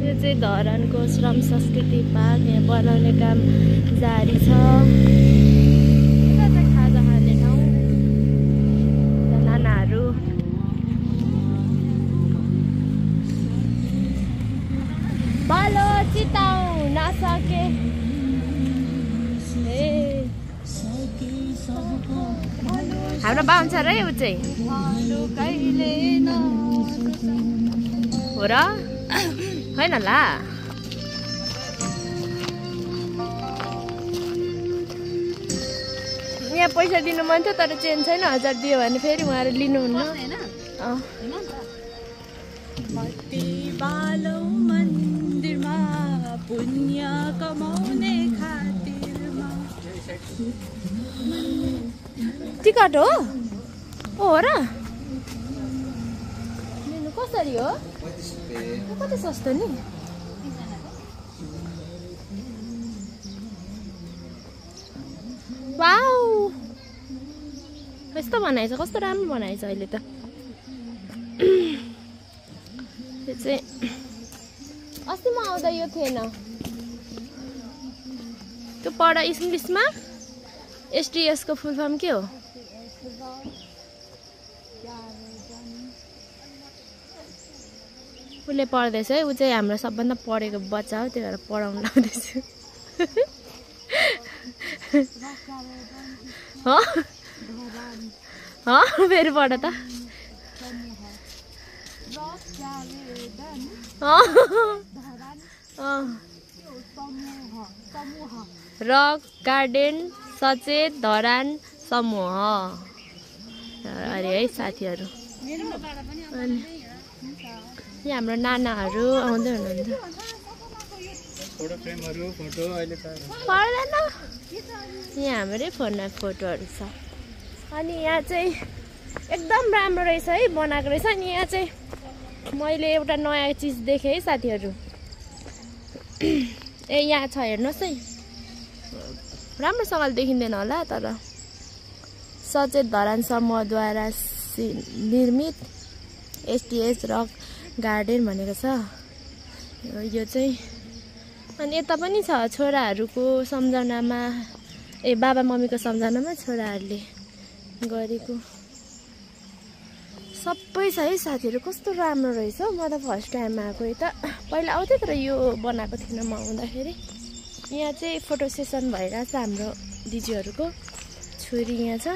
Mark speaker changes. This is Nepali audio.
Speaker 1: यो चाहिँ धरानको श्रम संस्कृति पार्क यहाँ बनाउने काम जारी छ। यता चाहिँ खाजा खाने ठाउँ नानाहरू बालो चिताउन नसके हाम्रो बाहुन्छ र ऊ चाहिँ हो र होइन ला यहाँ पैसा दिनु मन थियो तर चेन्ज छैन 1000 दियो भने फेरि उहाँहरू लिनुहुन्न।
Speaker 2: मन्दिरमा पुण्य कमाउने खातिरमा
Speaker 1: टिकट हो र लिनु कसरी हो कति सस्तो नि। वाउ कस्तो बनाएछ कस्तो राम्रो बनाएछ अहिले त। यो चाहिँ अस्ति म आउँदा यो थिएन त्यो पढ इङ्ग्लिसमा एसटीएस को फुल फर्म के हो? उसले पढ्दैछ है ऊ चाहिँ हाम्रो सबभन्दा पढेको बच्चा हो त्यही भएर पढाउनु लाउँदैछु। फेरि पढ त रक गार्डन सचेत धरान समूह अरे है साथीहरू। यहाँ हाम्रो नानाहरू आउँदै हुनुहुन्छ। पर्दैन यहाँ हाम्रै फोनमा फोटोहरू छ। अनि यहाँ चाहिँ एकदम राम्रो रहेछ है बनाएको रहेछ। अनि यहाँ चाहिँ मैले एउटा नयाँ चिज देखेँ है साथीहरू। ए यहाँ छ हेर्नुहोस् है राम्रोसँगले देखिँदैन होला तर सचेत धरान समूहद्वारा निर्मित एसटीएस रक गार्डन भनेको छ यो चाहिँ। अनि यता पनि छ छोराहरूको सम्झनामा बाबा मम्मीको सम्झनामा छोराहरूले गरेको सबै छ है साथीहरू। कस्तो राम्रो रहेछ हौ। म त फर्स्ट टाइम आएको यता पहिला आउँथेँ तर यो बनाएको थिएन म आउँदाखेरि। यहाँ चाहिँ फोटो सेसन भइरहेछ हाम्रो दिदीहरूको छोरी यहाँ छ।